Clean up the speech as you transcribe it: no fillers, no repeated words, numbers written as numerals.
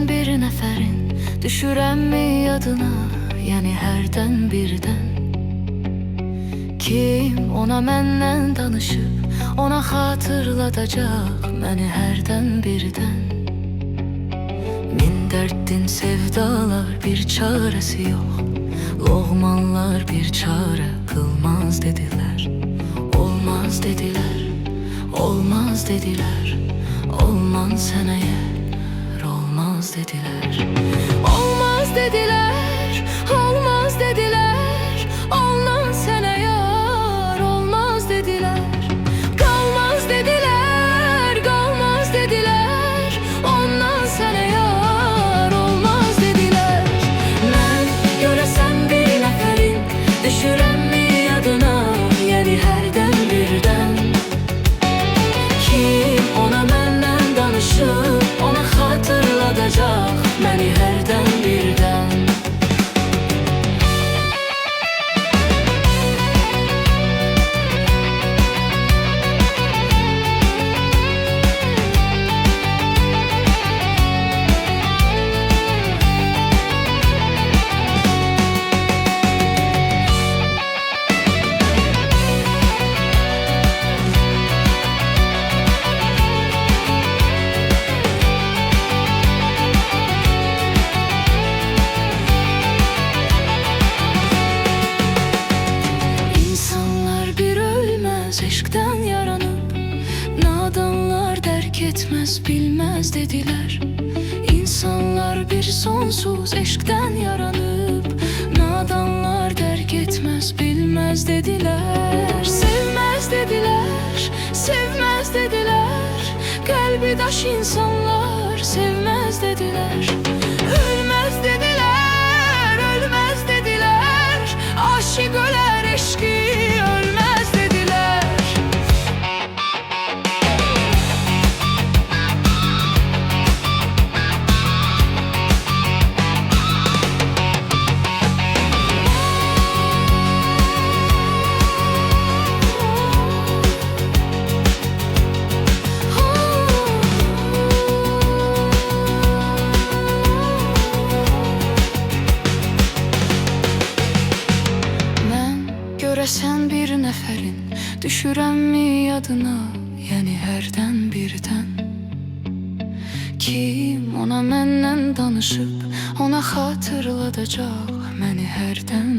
bir nəfərin düşürəmmi yadına, yəni hərdən birdən? Kim ona məndən danışıb, ona xatırladacaq məni hərdən birdən? Min dərdin sevdalar bir çarəsi yox, loğmanlar bir çarə qılmaz dedilər. Olmaz dedilər, olmaz dedilər. Olman sənə yer, olmaz dedilər. Olmaz dedilər, olmaz dedilər. Olman sənə yar, olmaz dedilər. Qalmaz dedilər, qalmaz dedilər. Ondan sənə yar, olmaz dedilər. Mən görəsən bir nəfərin düşürəmmi yadına, yəni hərdən birdən? Kim ona məndən danışıb, ona xatırladacaq məni hərdən birdən? Eşkdən yaranıb, nadanlar dərk etməz, bilməz dedilər. İnsanlar bir sonsuz eşkdən yaranıb, nadanlar dərk etməz, bilməz dedilər. Sevməz dedilər, sevməz dedilər. Qəlbi daş insanlar sevməz dedilər. Ölməz dedilər, ölməz dedilər. Aşık ölər, eşki ölməz dedilər. Görəsən bir nəfərin düşürəmmi yadına, yəni hərdən birdən? Kim ona məndən danışıb, ona xatırladacaq məni hərdən